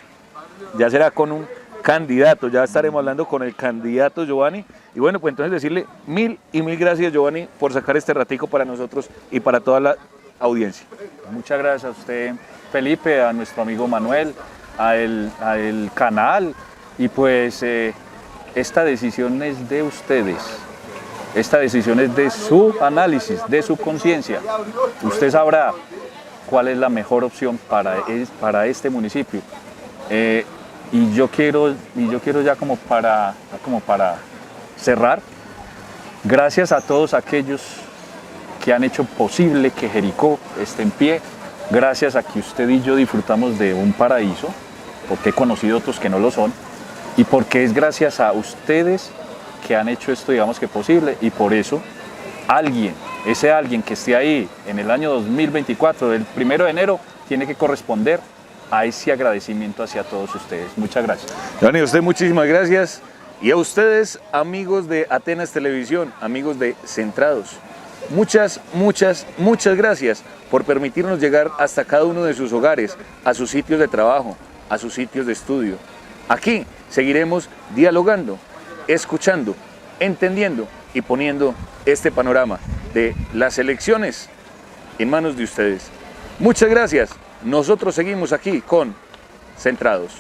ya será con un candidato, ya estaremos hablando con el candidato Giovanni. Y bueno, pues entonces decirle mil gracias, Giovanni, por sacar este ratico para nosotros y para toda la audiencia. Muchas gracias a usted, Felipe, a nuestro amigo Manuel, a el canal. Y pues esta decisión es de ustedes. Esta decisión es de su análisis, de su conciencia. Usted sabrá cuál es la mejor opción para este municipio. Y yo quiero ya como para cerrar, gracias a todos aquellos que han hecho posible que Jericó esté en pie, gracias a que usted y yo disfrutamos de un paraíso, porque he conocido otros que no lo son, y porque es gracias a ustedes que han hecho esto, digamos que posible, y por eso ese alguien que esté ahí en el año 2024, el 1 de enero, tiene que corresponder a ese agradecimiento hacia todos ustedes. Muchas gracias. Giovanni, a usted muchísimas gracias. Y a ustedes, amigos de Atenas Televisión, amigos de Centrados, muchas gracias por permitirnos llegar hasta cada uno de sus hogares, a sus sitios de trabajo, a sus sitios de estudio. Aquí seguiremos dialogando, escuchando, entendiendo y poniendo este panorama de las elecciones en manos de ustedes. Muchas gracias. Nosotros seguimos aquí con Centrados.